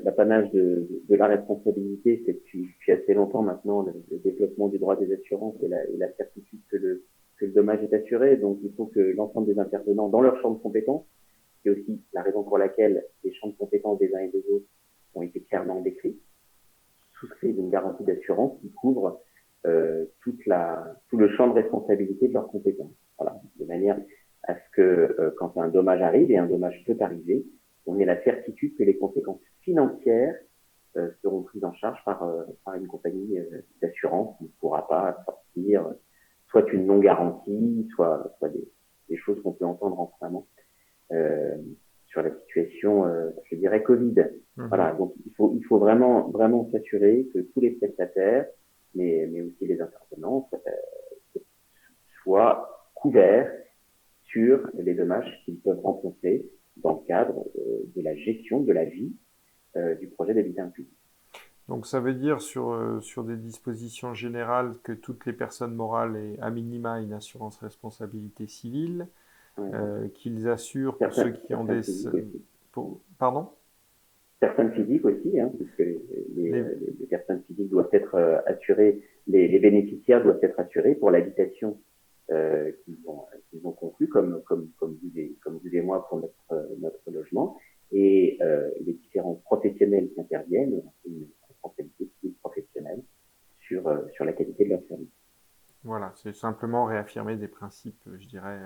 Speaker 2: l'apanage de la responsabilité, c'est depuis assez longtemps maintenant le développement du droit des assurances et la certitude que le dommage est assuré. Donc il faut que l'ensemble des intervenants dans leur champ de compétences, c'est aussi la raison pour laquelle les champs de compétences des uns et des autres ont été clairement décrits, souscrivent une garantie d'assurance qui couvre tout le champ de responsabilité de leurs compétences. Voilà, de manière à ce que quand un dommage arrive, et un dommage peut arriver, on ait la certitude que les conséquences financières seront prises en charge par une compagnie d'assurance qui ne pourra pas sortir soit une non-garantie, soit des choses qu'on peut entendre en ce moment euh, sur la situation, je dirais, Covid.
Speaker 1: Mhm.
Speaker 2: Voilà, donc il faut vraiment s'assurer que tous les prestataires, mais aussi les intervenants, soient couverts sur les dommages qu'ils peuvent rencontrer dans le cadre de la gestion de la vie du projet d'habitat public.
Speaker 1: Donc ça veut dire sur des dispositions générales que toutes les personnes morales aient à minima une assurance responsabilité civile,
Speaker 2: Ouais.
Speaker 1: qu'ils assurent pour ceux qui ont
Speaker 2: Certaines physiques aussi.
Speaker 1: pardon?
Speaker 2: Certaines physiques aussi, hein, puisque
Speaker 1: Les,
Speaker 2: les personnes physiques doivent être assurées, les bénéficiaires doivent être assurés pour l'habitation qu'ils ont conclu, comme vous et moi pour notre logement, et les différents professionnels qui interviennent ont une responsabilité professionnelle sur la qualité de leur service.
Speaker 1: voilà, c'est simplement réaffirmer des principes, je dirais,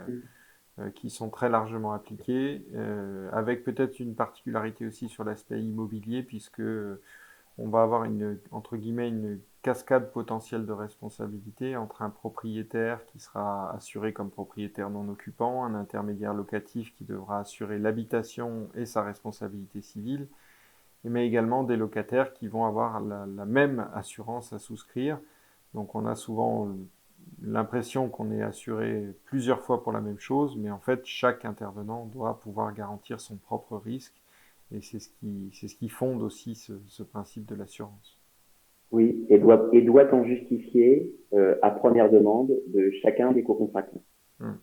Speaker 1: qui sont très largement appliqués, avec peut-être une particularité aussi sur l'aspect immobilier, puisque on va avoir entre guillemets, une cascade potentielle de responsabilité entre un propriétaire qui sera assuré comme propriétaire non occupant, un intermédiaire locatif qui devra assurer l'habitation et sa responsabilité civile, mais également des locataires qui vont avoir la même assurance à souscrire. Donc on a souvent l'impression qu'on est assuré plusieurs fois pour la même chose, mais en fait chaque intervenant doit pouvoir garantir son propre risque, et c'est ce qui fonde aussi ce principe de l'assurance.
Speaker 2: Oui, et doit en justifier à première demande de chacun des co-contractants.
Speaker 1: Hmm.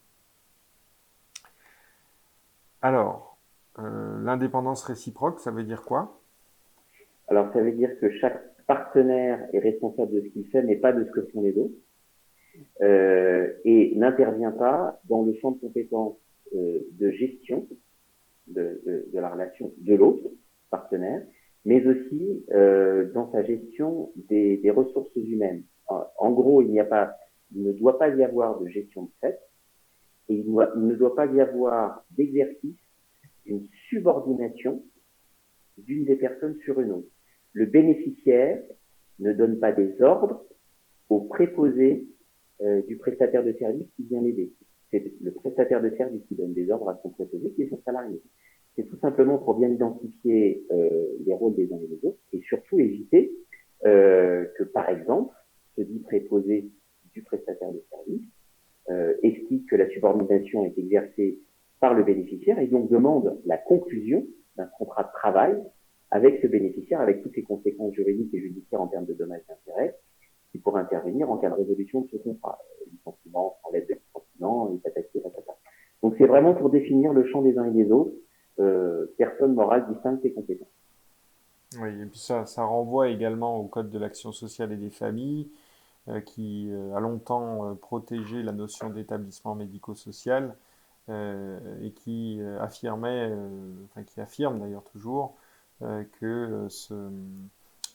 Speaker 1: Alors, l'indépendance réciproque, ça veut dire quoi?
Speaker 2: Alors, ça veut dire que chaque partenaire est responsable de ce qu'il fait, mais pas de ce que font les autres, et n'intervient pas dans le champ de compétences de gestion de la relation de l'autre partenaire, mais aussi dans sa gestion des ressources humaines. En gros, il ne doit pas y avoir de gestion de fait, et il ne doit pas y avoir d'exercice d'une subordination d'une des personnes sur une autre. Le bénéficiaire ne donne pas des ordres au préposé du prestataire de service qui vient l'aider. C'est le prestataire de service qui donne des ordres à son préposé qui est son salarié. C'est tout simplement pour bien identifier les rôles des uns et des autres et surtout éviter que, par exemple, ce dit préposé du prestataire de service explique que la subordination est exercée par le bénéficiaire et donc demande la conclusion d'un contrat de travail avec ce bénéficiaire, avec toutes les conséquences juridiques et judiciaires en termes de dommages et d'intérêts, qui pourraient intervenir en cas de résolution de ce contrat. Licenciement, sans l'aide de licenciement, et patati patata. Donc c'est vraiment pour définir le champ des uns et des autres, personne morale distincte et compétente.
Speaker 1: Oui, et puis ça renvoie également au Code de l'action sociale et des familles, qui a longtemps protégé la notion d'établissement médico-social, et qui affirmait, enfin qui affirme d'ailleurs toujours, que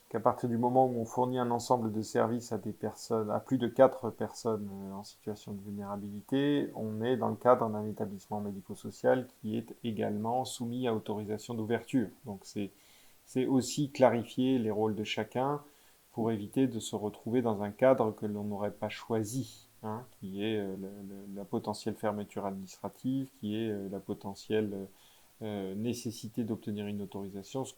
Speaker 1: qu'à partir du moment où on fournit un ensemble de services à des personnes, à plus de 4 personnes en situation de vulnérabilité, on est dans le cadre d'un établissement médico-social qui est également soumis à autorisation d'ouverture. Donc c'est aussi clarifier les rôles de chacun pour éviter de se retrouver dans un cadre que l'on n'aurait pas choisi, hein, qui est la potentielle fermeture administrative, qui est la potentielle nécessité d'obtenir une autorisation, ce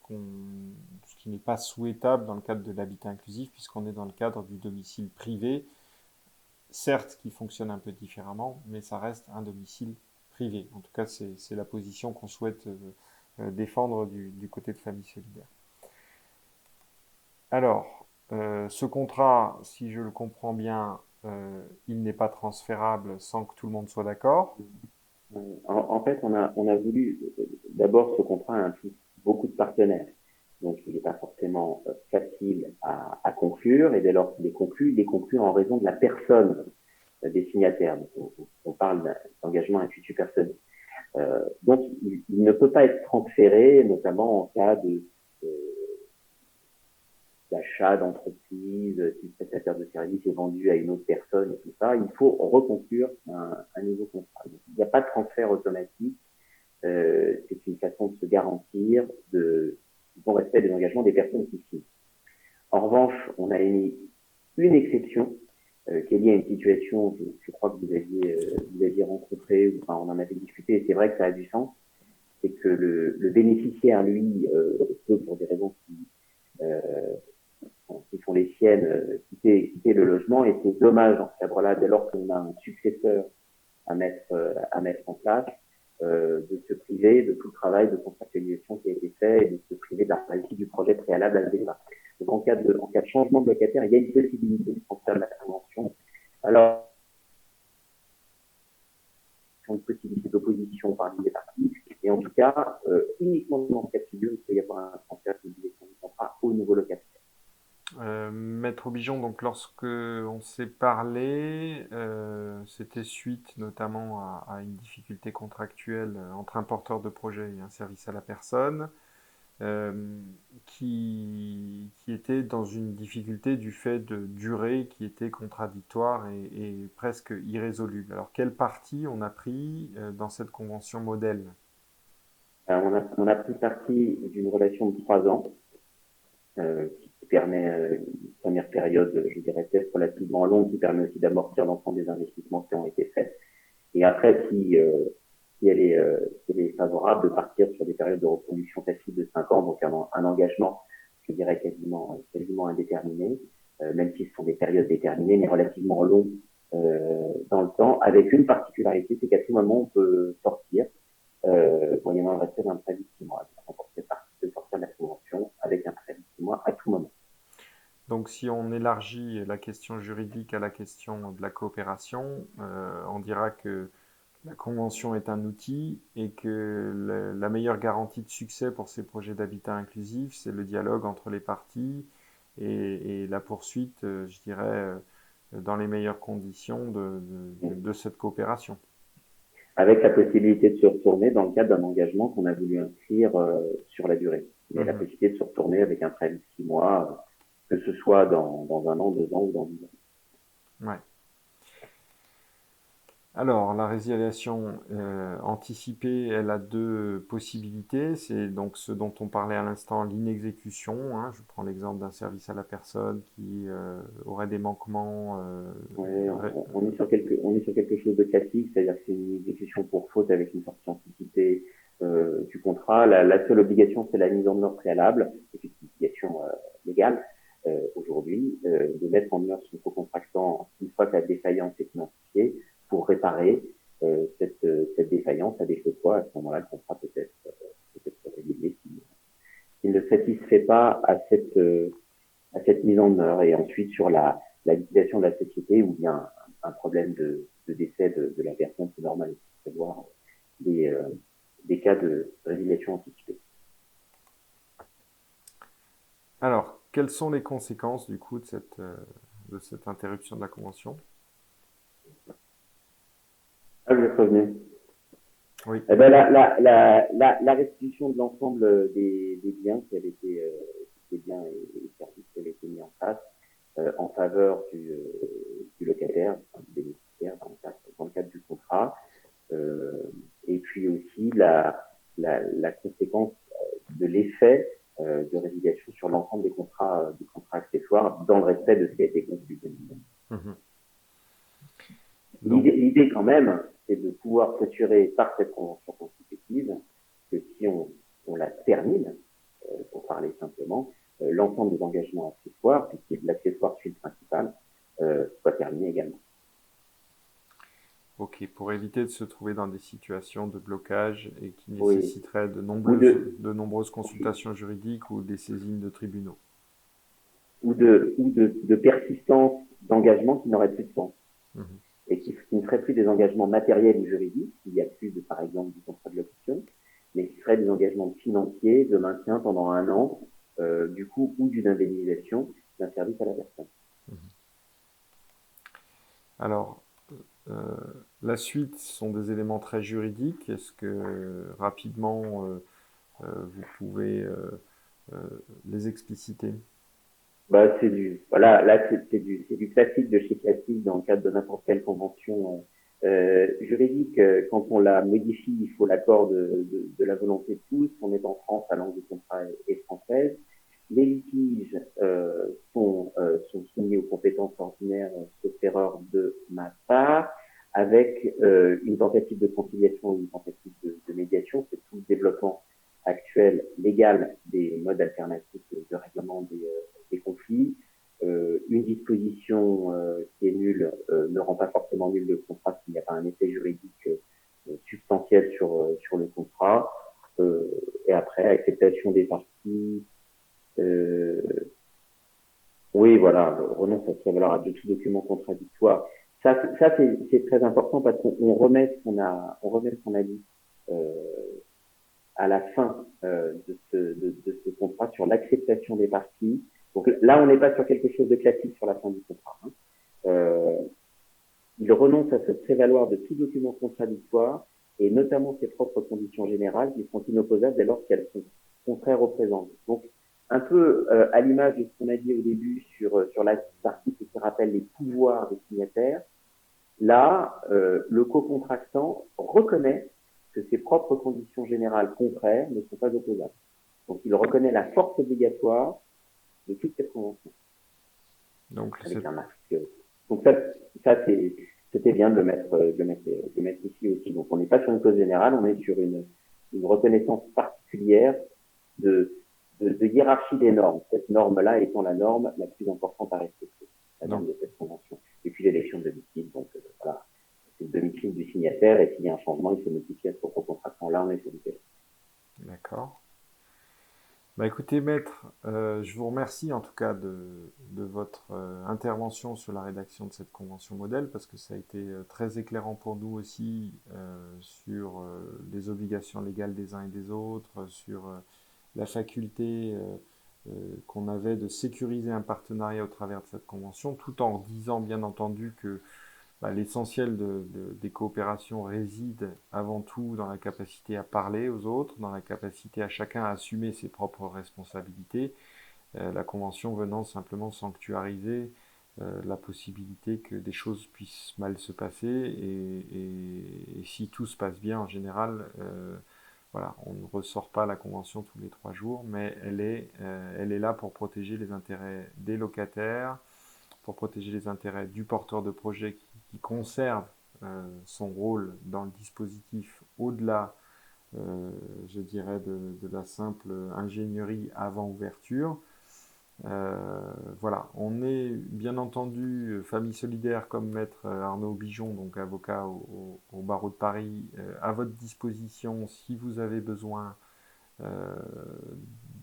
Speaker 1: qui n'est pas souhaitable dans le cadre de l'habitat inclusif, puisqu'on est dans le cadre du domicile privé, certes qui fonctionne un peu différemment, mais ça reste un domicile privé. En tout cas, c'est la position qu'on souhaite défendre du côté de Famille Solidaire. Alors, ce contrat, si je le comprends bien, il n'est pas transférable sans que tout le monde soit d'accord.
Speaker 2: En fait, on a voulu, d'abord, ce contrat implique beaucoup de partenaires. Donc, il n'est pas forcément facile à conclure. Et dès lors qu'il est conclu en raison de la personne des signataires. Donc, on parle d'engagement intuitu personnel. Donc, il ne peut pas être transféré, notamment en cas d'achat d'entreprise, si le prestataire de service est vendu à une autre personne et tout ça. Il faut reconclure un nouveau contrat. Donc, il n'y a pas de transfert automatique. C'est une façon de se garantir du bon respect des engagements des personnes qui signent. En revanche, on a émis une exception qui est liée à une situation, je crois que vous aviez rencontré, enfin on en avait discuté, et c'est vrai que ça a du sens, c'est que le bénéficiaire, lui, peut, pour des raisons qui sont les siennes, quitter le logement, et c'est dommage dans ce cadre-là, dès lors qu'on a un successeur à mettre en place, de se priver de tout le travail de contractualisation qui a été fait et de se priver de la réussite du projet préalable à la départ. Donc en cas de changement de locataire, il y a une possibilité de transfert de la convention. Alors, une possibilité d'opposition parmi les parties, et en tout cas, uniquement dans ce cas de figure, il peut y avoir un transfert de du contrat au nouveau locataire.
Speaker 1: Maître Aubigeon, donc lorsque on s'est parlé, c'était suite notamment à une difficulté contractuelle entre un porteur de projet et un service à la personne, qui était dans une difficulté du fait de durée qui était contradictoire et presque irrésoluble. Alors quelle partie on a pris dans cette convention modèle?
Speaker 2: On a pris parti d'une relation de 3 ans, qui permet une première période, je dirais peut-être relativement longue, qui permet aussi d'amortir l'ensemble des investissements qui ont été faits. Et après, si elle est favorable, de partir sur des périodes de reproduction facile de 5 ans, donc un engagement, je dirais quasiment indéterminé, même si ce sont des périodes déterminées, mais relativement longues dans le temps, avec une particularité, c'est qu'à tout moment, on peut sortir, moyennant le respect d'un préavis de 6 mois. Donc, on peut sortir de la convention avec un préavis de 6 mois à tout moment.
Speaker 1: Donc si on élargit la question juridique à la question de la coopération, on dira que la convention est un outil et que la meilleure garantie de succès pour ces projets d'habitat inclusif, c'est le dialogue entre les parties et la poursuite, je dirais, dans les meilleures conditions de cette coopération.
Speaker 2: Avec la possibilité de se retourner dans le cadre d'un engagement qu'on a voulu inscrire sur la durée. Il y a la possibilité de se retourner avec un préavis de 6 mois, que ce soit dans 1 an, 2 ans ou dans 10 ans.
Speaker 1: Ouais. Alors, la résiliation anticipée, elle a 2 possibilités. C'est donc ce dont on parlait à l'instant, l'inexécution, hein. Je prends l'exemple d'un service à la personne qui aurait des manquements.
Speaker 2: Ouais, on est sur quelque chose de classique, c'est-à-dire que c'est une exécution pour faute avec une sortie anticipée du contrat. La seule obligation, c'est la mise en demeure préalable, c'est une obligation légale aujourd'hui, de mettre en demeure son co-contractant une fois que la défaillance est identifiée pour réparer cette défaillance, à défaut de quoi, à ce moment-là, le contrat peut être résilié s'il ne satisfait pas à cette mise en demeure. Et ensuite, sur la liquidation de la société ou bien un problème de décès de la personne, c'est normal. Il faut prévoir des cas de résiliation anticipée.
Speaker 1: Alors, quelles sont les conséquences du coup de cette interruption de la convention?
Speaker 2: Ah, je vais prévenir.
Speaker 1: Oui.
Speaker 2: Eh ben, la restitution de l'ensemble des biens qui avaient été les biens et services qui avaient été mis en place en faveur du locataire, enfin, du bénéficiaire dans le cadre du contrat. Et puis aussi la conséquence de l'effet de résiliation sur l'ensemble des contrats accessoires dans le respect de ce qui a été conclu.
Speaker 1: Mhm.
Speaker 2: L'idée quand même, c'est de pouvoir s'assurer par cette convention constitutive que si on la termine, pour parler simplement, l'ensemble des engagements accessoires, puisque l'accessoire suit le principal, soit terminé également.
Speaker 1: Ok, pour éviter de se trouver dans des situations de blocage et qui
Speaker 2: Oui.
Speaker 1: nécessiteraient de nombreuses consultations juridiques ou des saisines de tribunaux.
Speaker 2: Ou de persistance d'engagements qui n'auraient plus de sens. Mmh. Et qui ne seraient plus des engagements matériels ou juridiques, s'il n'y a plus, par exemple, du contrat de location, mais qui seraient des engagements financiers de maintien pendant 1 an, du coup, ou d'une indemnisation d'un service à la personne.
Speaker 1: Mmh. Alors, la suite sont des éléments très juridiques. Est-ce que rapidement vous pouvez les expliciter?
Speaker 2: C'est du classique de chez classique dans le cadre de n'importe quelle convention juridique. Quand on la modifie, il faut l'accord de la volonté de tous. On est en France, la langue du contrat est française. Les litiges sont soumis aux compétences ordinaires, sauf erreur de ma part, avec une tentative de conciliation ou une tentative de médiation. C'est tout le développement actuel légal des modes alternatifs de règlement des conflits. Une disposition qui est nulle ne rend pas forcément nul le contrat s'il n'y a pas un effet juridique substantiel sur le contrat. Et après, acceptation des parties. Oui, voilà, renonce à se valoir de tout document contradictoire. Ça c'est très important parce qu'on remet ce qu'on a dit à la fin de ce contrat sur l'acceptation des parties. Donc là, on n'est pas sur quelque chose de classique sur la fin du contrat. Il renonce à se prévaloir de tout document contradictoire et notamment ses propres conditions générales qui sont inopposables dès lors qu'elles sont contraires au présent. Donc, un peu à l'image de ce qu'on a dit au début sur l'article qui rappelle les pouvoirs des signataires, là, le co-contractant reconnaît que ses propres conditions générales contraires ne sont pas opposables. Donc, il reconnaît la force obligatoire de toute cette convention.
Speaker 1: Donc,
Speaker 2: avec un masque. Donc, ça c'était bien de le mettre ici aussi. Donc, on n'est pas sur une cause générale, on est sur une reconnaissance particulière de hiérarchie des normes. Cette norme-là étant la norme la plus importante à respecter, la norme de cette convention. Et puis, l'élection de domicile. Donc, voilà. C'est le domicile du signataire et s'il y a un changement, il faut notifier à ce contractant. Là, on est sur du cas.
Speaker 1: D'accord. Bah écoutez, maître, je vous remercie en tout cas de votre intervention sur la rédaction de cette convention modèle parce que ça a été très éclairant pour nous aussi sur les obligations légales des uns et des autres, sur la faculté qu'on avait de sécuriser un partenariat au travers de cette convention, tout en disant bien entendu que l'essentiel des coopérations réside avant tout dans la capacité à parler aux autres, dans la capacité à chacun à assumer ses propres responsabilités, la Convention venant simplement sanctuariser la possibilité que des choses puissent mal se passer et si tout se passe bien en général, voilà, on ne ressort pas la Convention tous les 3 jours, mais elle est là pour protéger les intérêts des locataires, pour protéger les intérêts du porteur de projet qui conserve son rôle dans le dispositif au-delà, je dirais, de la simple ingénierie avant ouverture. Voilà, on est bien entendu famille solidaire comme maître Arnaud Bijon, donc avocat au barreau de Paris, à votre disposition si vous avez besoin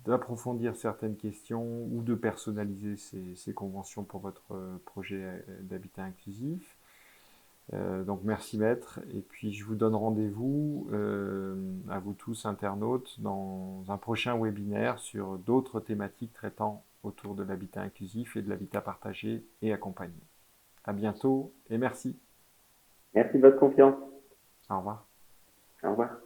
Speaker 1: d'approfondir certaines questions ou de personnaliser ces conventions pour votre projet d'habitat inclusif. Donc merci maître, et puis je vous donne rendez-vous à vous tous internautes dans un prochain webinaire sur d'autres thématiques traitant autour de l'habitat inclusif et de l'habitat partagé et accompagné. À bientôt et merci.
Speaker 2: Merci de votre confiance.
Speaker 1: Au revoir.
Speaker 2: Au revoir.